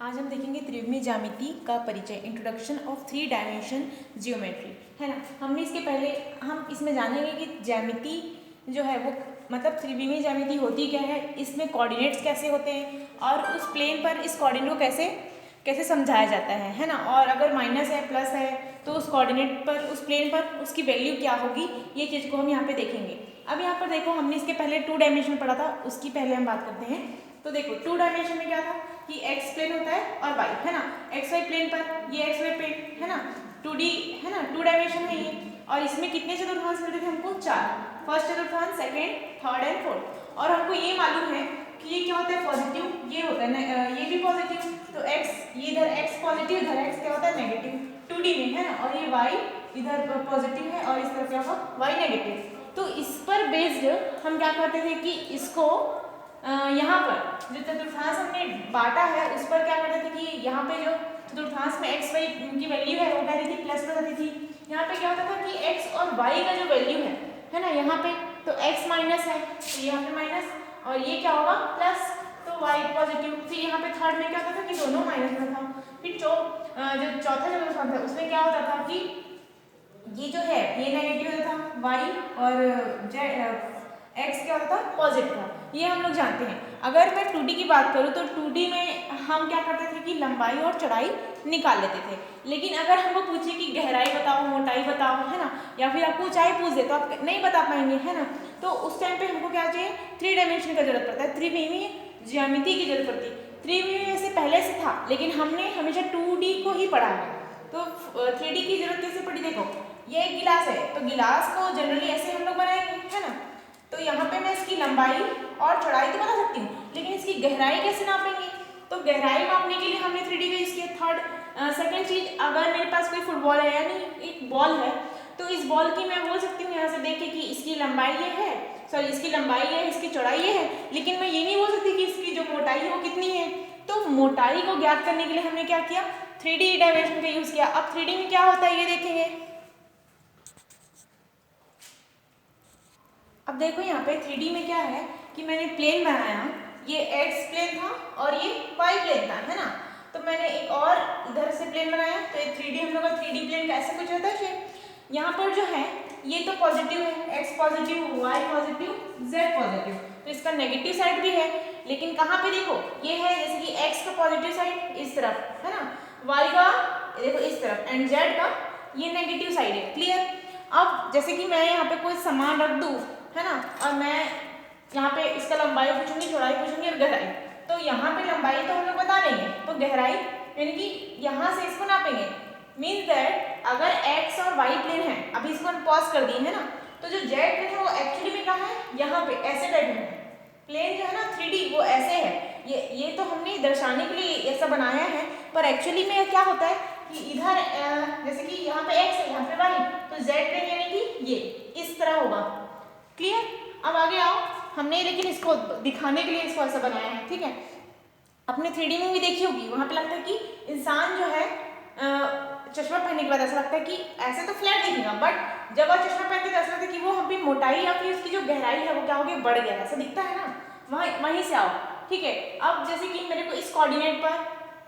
आज हम देखेंगे त्रिविमीय ज्यामिति का परिचय, इंट्रोडक्शन ऑफ 3 डायमेंशन जियोमेट्री, है ना। हमने इसके पहले हम इसमें जानेंगे कि ज्यामिति जो है वो मतलब त्रिविमीय ज्यामिति होती क्या है, इसमें कोऑर्डिनेट्स कैसे होते हैं और उस प्लेन पर इस कोऑर्डिनेट को कैसे कैसे समझाया जाता है ना। और अगर माइनस है प्लस है तो उस कोऑर्डिनेट पर उस प्लेन पर उसकी वैल्यू क्या होगी, ये चीज़ को हम यहाँ पे देखेंगे। अब यहाँ पर देखो, हमने इसके पहले 2 डायमेंशन पढ़ा था, उसकी पहले हम बात करते हैं। तो देखो 2 डायमेंशन में क्या था कि एक्स प्लेन होता है और वाई, है ना। एक्स वाई प्लेन पर ये एक्स वाई प्लेन है ना, 2D है ना, 2 डायमेंशन है ये। और इसमें कितने चतुर्थांश मिलते थे हमको? 4। फर्स्ट चतुर्थांश, सेकेंड, थर्ड एंड फोर्थ। और हमको ये मालूम है कि ये क्या होता है? पॉजिटिव, ये होता है ना, ये भी पॉजिटिव। तो एक्स, ये इधर एक्स पॉजिटिव, इधर एक्स क्या होता है? नेगेटिव 2D में, है ना। और ये वाई इधर पॉजिटिव है और इस तरफ क्या होगा? Y negative. तो इस पर बेस्ड हम क्या करते थे कि इसको यहाँ पर जो चतुर्थांश हमने बांटा है उस पर क्या करते थे कि यहाँ पे जो चतुर्थांश में एक्स वाई की वैल्यू है वो क्या रहती थी? प्लस में रहती थी। यहाँ पे क्या होता था कि एक्स और वाई का जो वैल्यू है ना, यहाँ पे तो एक्स माइनस है तो यहाँ पे माइनस, और ये क्या होगा? प्लस, तो वाई पॉजिटिव। फिर यहाँ पे थर्ड में क्या होता था कि दोनों माइनस में था। फिर जो चौथा चतुर्थांश है उसमें क्या होता था कि ये जो है ये नेगेटिव होता था वाई, और एक्स क्या होता था? पॉजिटिव था। ये हम लोग जानते हैं। अगर मैं 2D की बात करूँ तो 2D में हम क्या करते थे कि लंबाई और चौड़ाई निकाल लेते थे। लेकिन अगर हमको पूछे कि गहराई बताओ, मोटाई बताओ, है ना, या फिर आपको ऊंचाई पूछ दे तो आप नहीं बता पाएंगे, है ना। तो उस टाइम पे हमको क्या चाहिए? 3 डायमेंशन का जरूरत पड़ता है, त्रिविमीय ज्यामिति की जरूरत पड़ती है। त्रिविमीय से पहले से था लेकिन हमने हमेशा 2D को ही पढ़ा है, तो 3D की जरूरत कैसे पड़ी? देखो ये एक गिलास है तो गिलास को जनरली ऐसे हम लोग बनाएंगे, है ना। तो यहाँ पे मैं इसकी लंबाई और चौड़ाई तो बता सकती हूँ, लेकिन इसकी गहराई कैसे नापेंगे? तो गहराई मापने के लिए हमने 3D का यूज किया। सेकंड चीज, अगर मेरे पास कोई फुटबॉल है यानी एक बॉल है तो इस बॉल की मैं बोल सकती हूँ यहाँ से देख के कि इसकी लंबाई ये है, सॉरी इसकी लंबाई है, इसकी चौड़ाई ये है, लेकिन मैं ये नहीं बोल सकती कि इसकी जो मोटाई है वो कितनी है। तो मोटाई को ज्ञात करने के लिए हमने क्या किया? 3D डायमेंशन का यूज किया। अब 3D में क्या होता है ये देखेंगे। अब देखो यहाँ पे 3D में क्या है कि मैंने प्लेन बनाया, ये एक्स प्लेन था और ये वाई प्लेन था, है ना। तो मैंने एक और इधर से प्लेन बनाया, तो ये 3D हम लोग का 3D प्लेन कैसे कुछ होता है शेप। यहाँ पर जो है ये तो पॉजिटिव है, X positive, Y positive, Z positive, तो इसका नेगेटिव साइड भी है। लेकिन कहाँ पे देखो ये है, जैसे कि एक्स का पॉजिटिव साइड इस तरफ, है ना, वाई का देखो इस तरफ, एंड जेड का ये नेगेटिव साइड है। क्लियर? अब जैसे कि मैं यहाँ पे कोई सामान रख दूँ, है ना, और मैं यहाँ पे इसका लंबाई पूछूंगी, चौड़ाई पूछूंगी और गहराई, तो यहाँ पे लंबाई तो हम लोग बता देंगे, तो गहराई यानी कि यहाँ से इसको नापेंगे। मीन्स दैट अगर x और y प्लेन है, अभी इसको हम पॉज कर दिए, है ना, तो जो z प्लेन है वो एक्चुअली में कहाँ है? यहाँ पे ऐसे टाइप में है। प्लेन जो है ना 3D वो ऐसे है, ये तो हमने दर्शाने के लिए ऐसा बनाया है, पर एक्चुअली में क्या होता है कि इधर जैसे कि यहाँ पे x है, यहाँ पे y, तो z प्लेन यानी कि ये इस तरह होगा। क्लियर? अब आगे आओ, हमने लेकिन इसको दिखाने के लिए इसको ऐसा बनाया है, ठीक है। अपने 3D मूवी देखी होगी, वहां पे लगता है कि इंसान जो है चश्मा पहनने के बाद ऐसा लगता है कि ऐसे तो फ्लैट दिखेगा, बट जब आप चश्मा पहनते तो ऐसा लगता है कि वो हम भी मोटाई या फिर उसकी जो गहराई है वो क्या हो गई? बढ़ गया, ऐसा दिखता है ना। वहीं से आओ, ठीक है। अब जैसे कि मेरे को इस कोऑर्डिनेट पर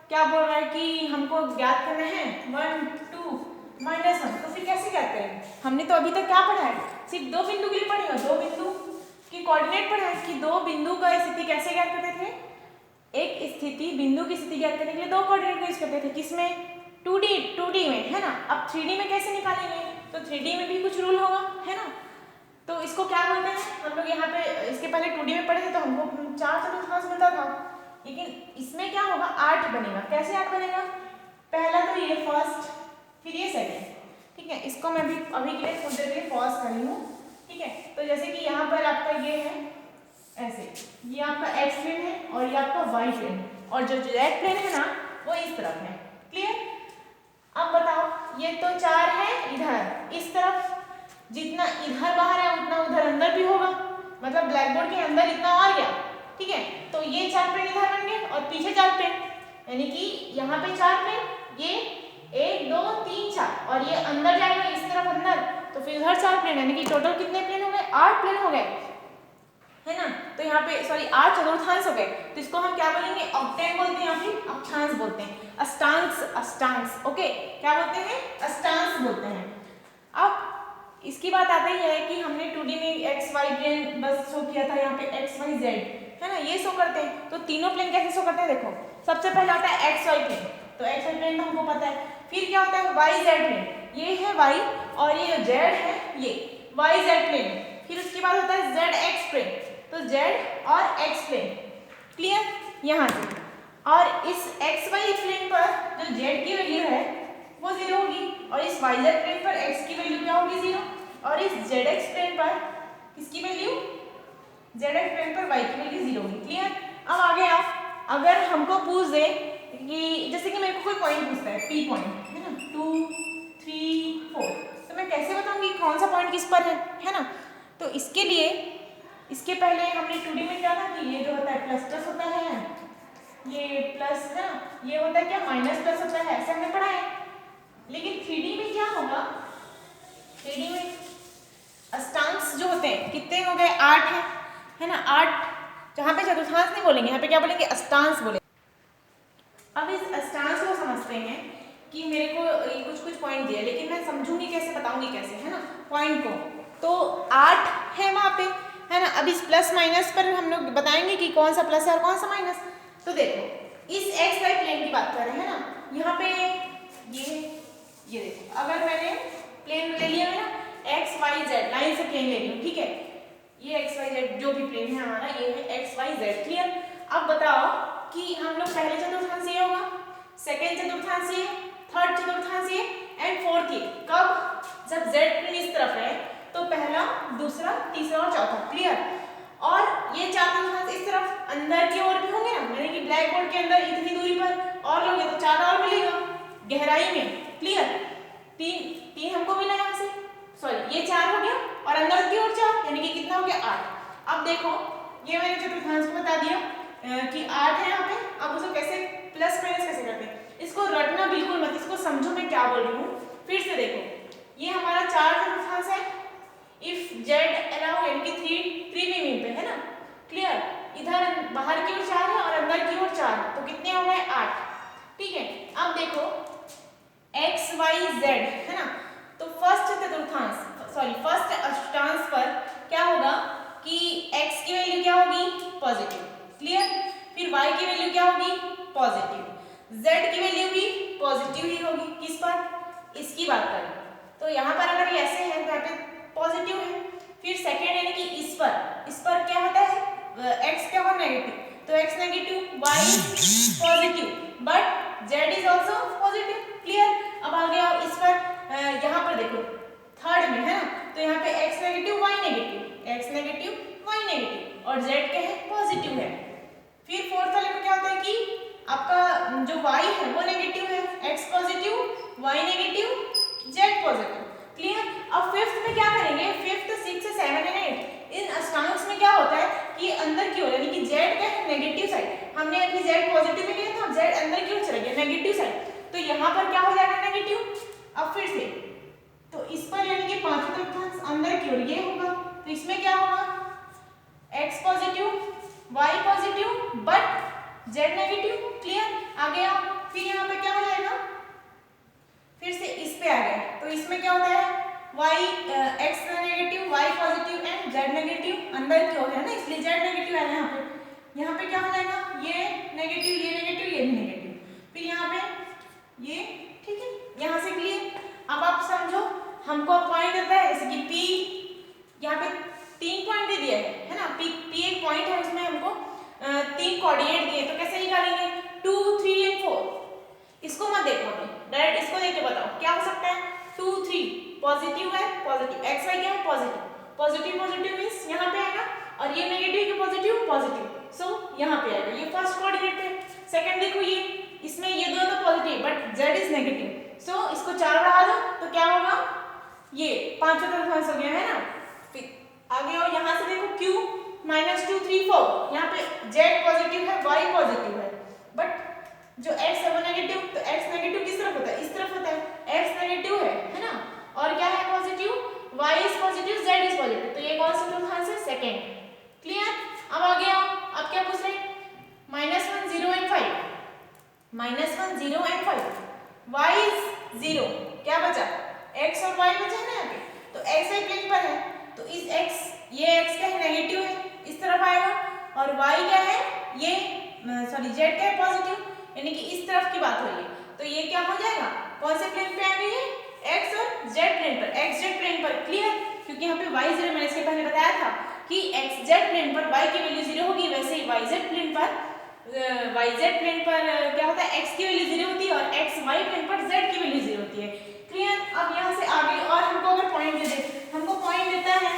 क्या बोल रहा है कि हमको ज्ञात करना है 1 2 -1, तो फिर कैसे ज्ञात करेंगे? हमने तो अभी तक क्या पढ़ा है? सिर्फ 2 बिंदु के लिए पढ़ी है, 2 बिंदु की कोऑर्डिनेट पढ़ा है कि 2 बिंदु का स्थिति कैसे ज्ञात करते थे। एक स्थिति बिंदु की स्थिति ज्ञात करने के लिए 2 कोऑर्डिनेट का यूज करते थे, किसमें? 2D में, है ना। अब 3D में कैसे निकालेंगे? तो 3D में भी कुछ रूल होगा, है ना। तो इसको क्या बोलते हैं हम लोग? यहाँ पे इसके पहले 2D में पढ़े थे तो हमको 4 चतुर्थांश मिलता था, लेकिन इसमें क्या होगा? 8 बनेगा। कैसे 8 बनेगा? पहला तो ये फर्स्ट, फिर ये सेकेंड, ठीक है। इसको मैं अभी के लिए थोड़ी देर के लिए पॉज करी हूँ, ठीक है। तो जैसे कि यहाँ पर आपका ये है ऐसे, ये आपका एक्स प्लेन है और ये आपका वाई प्लेन है, और जो जेड प्लेन है ना वो इस तरफ है। क्लियर? अब बताओ, ये तो 4 है इधर, इस तरफ जितना इधर बाहर है उतना उधर अंदर भी होगा, मतलब ब्लैक बोर्ड के अंदर इतना और गया, ठीक है। तो ये 4 प्लेन इधर बन गए और पीछे 4 प्लेन, यानी कि यहाँ पे 4 प्लेन, ये 1 2 3 4, और ये अंदर जाएगा इस तरफ अंदर, तो फिर इधर 4 प्लेन, यानी कि टोटल कितने प्लेन हो गए? 8 प्लेन हो गए, है ना। तो यहाँ पे सॉरी 8 चतुर्थांश हो गए, तो इसको हम क्या बोलेंगे? ऑक्टेन बोलते हैं या फिर अक्षांश बोलते हैं, अष्टांश, अष्टांश। ओके, क्या बोलते हैं? अष्टांश बोलते हैं। अब इसकी बात आती है कि हमने 2D में एक्स वाई प्लेन बस शो किया था, यहाँ पे एक्स वाई जेड है ना, ये शो करते हैं। तो तीनों प्लेन कैसे शो करते हैं? देखो, सबसे पहले आता है एक्स वाई प्लेन, तो एक्स वाई प्लेन तो हमको पता है। फिर क्या होता है? वाई जेड प्लेन, ये है वाई, और ये जो जेड है ये वाई जेड प्लेन। फिर उसके बाद होता है जेड एक्स प्लेन, तो जेड और एक्स प्लेन। क्लियर? यहाँ से, और इस एक्स वाई प्लेन पर जो जेड की वैल्यू है वो 0 होगी, और इस वाई जेड प्लेन पर एक्स की वैल्यू क्या होगी? 0, और इस जेड एक्स प्लेन पर किसकी वैल्यू? जेड एक्स प्लेन पर वाई की वैल्यू 0 होगी। क्लियर? अब आगे आओ, अगर हमको पूछ दे कि जैसे कि मेरे को कोई पॉइंट पूछता है, पी पॉइंट है ना, 2 3 4, तो मैं कैसे बताऊंगी कौन सा पॉइंट किस पर है ना? तो इसके लिए, इसके पहले हमने 2D में क्या था कि ये जो होता है प्लस प्लस होता है, ये प्लस है ना, ये होता है क्या? माइनस प्लस होता है, ऐसे हमने पढ़ा है। लेकिन 3D में क्या होगा? 3D में अष्टांश जो होते हैं कितने हो गए? 8 है ना, 8। जहाँ पे चतुर्थांश नहीं बोलेंगे, यहाँ पे क्या बोलेंगे? अष्टांश बोलेंगे। अब इस अष्टांश को समझते हैं कि मेरे को ये कुछ पॉइंट दिया, लेकिन मैं समझूंगी कैसे, बताऊंगी कैसे, है ना, पॉइंट को। तो 8 है वहाँ पे, है ना। अब इस प्लस माइनस पर हम लोग बताएंगे कि कौन सा प्लस है और कौन सा माइनस। तो देखो, इस एक्स वाई प्लेन की बात कर रहे हैं ना, यहाँ पे ये देखो, अगर मैंने प्लेन ले लिया है ना, एक्स वाई जेड लाइन से प्लेन ले ली हूँ, ठीक है, ये एक्स वाई जेड जो भी प्लेन है हमारा, ये है एक्स वाई जेड। क्लियर? अब बताओ कि हम लोग पहले चतुर्थांश ये होगा, सेकेंड चतुर्थांश ये, थर्ड चतुर्थांश ये, एंड फोर्थ ये। कब? जब जेड प्लेन इस तरफ है तो पहला, दूसरा, तीसरा और चौथा। क्लियर? और ये चार चतुर्थांश इस तरफ अंदर की ओर भी होंगे ना, यानी कि ब्लैक बोर्ड के अंदर इतनी दूरी पर और लोगे तो 4 और मिलेगा गहराई में। क्लियर? तीन हमको मिला यहाँ से, सॉरी ये 4 हो गया, और अंदर की ओर 4, यानी कि कितना हो गया? 8। अब देखो, ये मैंने चतुर्थांश को बता दिया कि 8 है यहाँ पे। अब उसको कैसे प्लस माइनस कैसे करते हैं, इसको रटना बिल्कुल मत, इसको समझो मैं क्या बोल रही हूँ। फिर से देखो, ये हमारा 4 चतुर्थांश है, इफ जेड अलाउ, यानी कि 3 में पे है ना। क्लियर? इधर बाहर की ओर 4 है और अंदर की ओर 4 है, तो कितने हो गए? 8। ठीक है? अब देखो एक्स वाई जेड है ना, तो फर्स्ट चतुर्थांश, सॉरी फर्स्ट अष्टांश पर क्या होगा कि x की वैल्यू क्या होगी? पॉजिटिव। क्लियर? फिर y की वैल्यू क्या होगी? पॉजिटिव। z की वैल्यू भी पॉजिटिव ही होगी। किस पर? इसकी बात करें तो यहाँ पर अगर ये ऐसे है तो यहाँ पे पॉजिटिव है। फिर सेकेंड यानी कि इस पर क्या होता है? x क्या होगा? नेगेटिव, तो x negative, y positive, but z is also positive. Clear? अब आ गया इस पर, यहाँ पर देखो थर्ड में है ना, तो यहाँ पे x negative, y negative, x negative, y negative, और z क्या है? पॉजिटिव है। फिर फोर्थ वाले में क्या होता है कि आपका जो y है वो नेगेटिव है, x positive, y negative, z positive. Clear? अब फिफ्थ में क्या करेंगे? फिफ्थ, सिक्स, 7 एंड 8 इन अष्टांश में क्या होता है कि अंदर की ओर, यानी कि z का नेगेटिव साइड, हमने अभी z पॉजिटिव में लिया था, z अंदर की ओर चला गया नेगेटिव साइड, तो यहाँ पर क्या हो जाएगा? नेगेटिव। अब फिर से तो इस पर यानी कि पांचवें चतुर्थांश अंदर की ओर ये होगा, तो इसमें क्या होगा? x positive, y positive, but z negative. Clear? आ गया। फिर यहाँ पे क्या हो जाएगा? फिर से इस पे आ गया, तो इसमें क्या होता है? x negative, y positive and z negative, अंदर की ओर है ना, इसलिए z नेगेटिव है यहाँ पे। यहाँ पे क्या हो जाएगा? ये नेगेटिव, ये नेगेटिव, ये भी नेगेटिव, फिर यहाँ पे ये। ठीक है? यहाँ से क्लियर? अब आप समझो, हमको पॉइंट देता है जैसे कि P, यहाँ पे 3 पॉइंट दे दिया है ना, P एक पॉइंट है, उसमें हमको 3 कोऑर्डिनेट दिए, तो कैसे निकालेंगे? 2, 3 एंड 4। इसको मत देखो अभी, डायरेक्ट इसको देख के बताओ क्या हो सकता है? 2, 3 पॉजिटिव है, पॉजिटिव, एक्स वाई क्या है? पॉजिटिव, पॉजिटिव पॉजिटिव मींस यहाँ पे आएगा, और ये नेगेटिव के पॉजिटिव पॉजिटिव, सो यहाँ पे आएगा, ये फर्स्ट कोऑर्डिनेट है। सेकंड देखो, ये इसमें ये दोनों तो positive but z is negative, so इसको 4 बढ़ा दो तो क्या होगा? ये 5 चतुर्थांश हो गया है ना। फिर आगे और यहाँ से देखो q -2, 3, 4, यहाँ पे z पॉजिटिव है, y पॉजिटिव है, बट जो x है वो नेगेटिव, तो x नेगेटिव किस तरफ होता है? इस तरफ होता है, x नेगेटिव है ना, और क्या है? Positive, y is positive, z is positive, तो ये कौन सा चतुर्थांश है? सेकंड। क्लियर? अब आ गया, अब क्या पूछ रहे हैं? -1, 0 एंड 5, -1 0 एंड 5, y इज 0, क्या बचा x और y बचा है ना यहाँ पे, तो x y प्लेन पर है तो इस x, ये x क्या है नेगेटिव है इस तरफ आएगा, और y क्या है ये सॉरी z क्या है पॉजिटिव, यानी कि इस तरफ की बात हो रही है, तो ये क्या हो जाएगा कौन से प्लेन पे आ गई है x और z प्लेन पर, x z प्लेन पर, क्लियर, क्योंकि यहाँ पे y 0 मैंने इसके पहले बताया था कि x z प्लेन पर y की वैल्यू 0 होगी, वैसे ही y z प्लेन पर क्या होता है x की वैल्यू 0 होती है और x y प्लेन पर z की वैल्यू 0 होती है, क्लियर। अब यहाँ से आगे और हमको अगर पॉइंट दे दे, हमको पॉइंट देता है,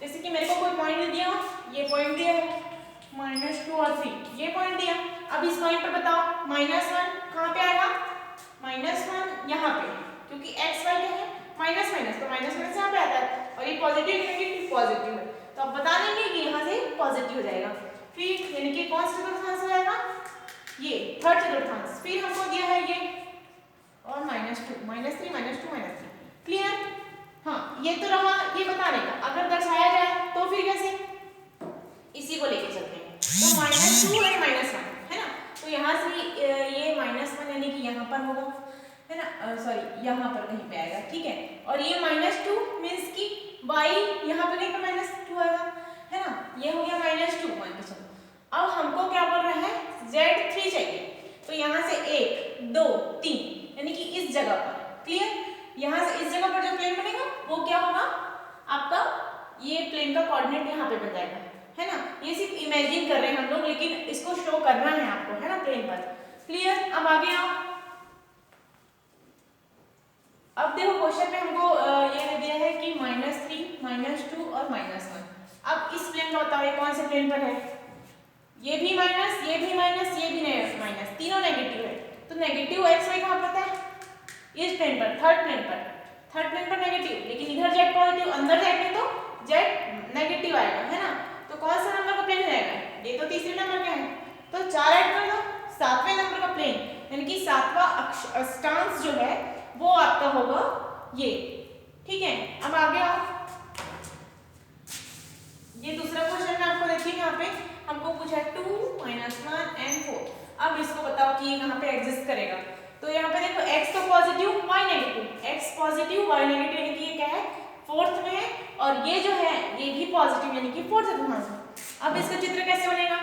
जैसे कि मेरे को कोई पॉइंट दे दिया, ये पॉइंट दिया है -2 और 3, ये पॉइंट दिया, अब इस पॉइंट पर बताओ -1 कहाँ पे आएगा, -1 यहाँ पे, क्योंकि x y क्या है माइनस माइनस, तो माइनस माइनस यहाँ पे आता है, और ये पॉजिटिव नेगेटिव पॉजिटिव है, तो आप बता देंगे कि यहाँ से पॉजिटिव हो जाएगा, फिर यानी कि कौन सा चतुर्थांश हो जाएगा, ये थर्ड चतुर्थांश, फिर हमको दिया है ये और -2 -3 -2 -3, क्लियर। हाँ ये तो रहा ये बताने का, अगर दर्शाया जाए तो फिर कैसे, इसी को लेके चलते हैं, तो -2 और -1 है ना, तो यहाँ से ये -1 यानी कि यहाँ पर होगा है ना, सॉरी यहाँ पर कहीं पे आएगा, ठीक है, और ये -2 मीन्स कि y यहाँ पे कहीं पे -2 आएगा है ना, ये हो गया -2 मान के चलो। अब हमको क्या बोल रहा है Z3 चाहिए, तो यहाँ से 1 2 3 यानी कि इस जगह पर, क्लियर, यहाँ से इस जगह पर जो प्लेन बनेगा वो क्या होगा आपका, ये प्लेन का कोऑर्डिनेट यहाँ पे बन जाएगा है ना, ये सिर्फ इमेजिन कर रहे हैं हम लोग, लेकिन इसको शो करना है आपको है ना प्लेन पर, क्लियर। अब आगे आओ, अब देखो क्वेश्चन में हमको ये दिया है कि -3 -2 और -1, अब इस प्लेन का बताओ ये कौन से प्लेन पर है, ये भी माइनस ये भी माइनस ये भी माइनस, तीनों नेगेटिव है, तो नेगेटिव x y कहाँ पता है इस प्लेन पर, थर्ड प्लेन पर नेगेटिव, लेकिन इधर z पॉजिटिव, अंदर जाएंगे तो z नेगेटिव आएगा है ना, तो कौन सा नंबर का प्लेन जाएगा, ये तो तीसरे नंबर का है, तो 4 ऐड कर दो, 7वें नंबर का प्लेन, यानी कि 7वां अक्षांश जो है वो आपका होगा ये, ठीक है। अब आगे आओ, ये दूसरा क्वेश्चन में आपको देखिए यहाँ पे हमको पूछा 2 -1 and 4, अब इसको बताओ कि ये कहाँ पे एग्जिस्ट करेगा, तो यहाँ पे देखो x तो positive y negative, x positive y negative यानी कि ये क्या है फोर्थ में है, और ये जो है ये भी पॉजिटिव यानी कि फोर्थ चतुर्थांश है। अब इसका चित्र कैसे बनेगा,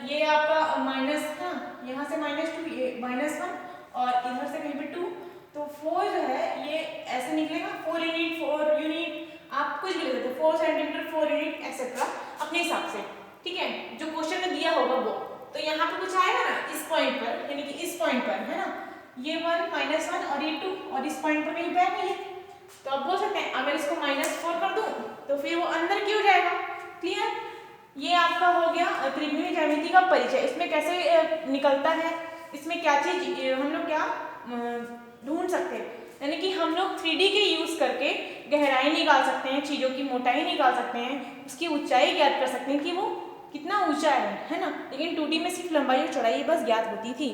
ये आपका माइनस ना, यहाँ से -2 ये -1 और इधर से कहीं पे 2, तो 4 जो है ये ऐसे निकलेगा, 4 यूनिट आप कुछ भी लिख सकते हो, 4 सेंटीमीटर 4 यूनिट एक्सेट्रा अपने हिसाब से, ठीक है, जो क्वेश्चन में दिया होगा वो, तो यहाँ पे कुछ आएगा ना इस पॉइंट पर, यानी कि इस पॉइंट पर है ना, ये 1 -1 और ये 2 और इस पॉइंट पर कहीं पे आएगा ये, तो आप बोल सकते हैं अगर इसको -4 कर दूं तो फिर वो अंदर क्यों जाएगा, क्लियर। ये आपका हो गया त्रिभुज ज्यामिति का परिचय, इसमें कैसे निकलता है, इसमें क्या चीज हम लोग क्या ढूंढ सकते हैं, यानी कि हम लोग 3D के यूज करके गहराई निकाल सकते हैं, चीजों की मोटाई निकाल सकते हैं, उसकी ऊंचाई ज्ञात कर सकते हैं कि वो कितना ऊंचा है ना, लेकिन 2D में सिर्फ लंबाई और चौड़ाई बस ज्ञात होती थी।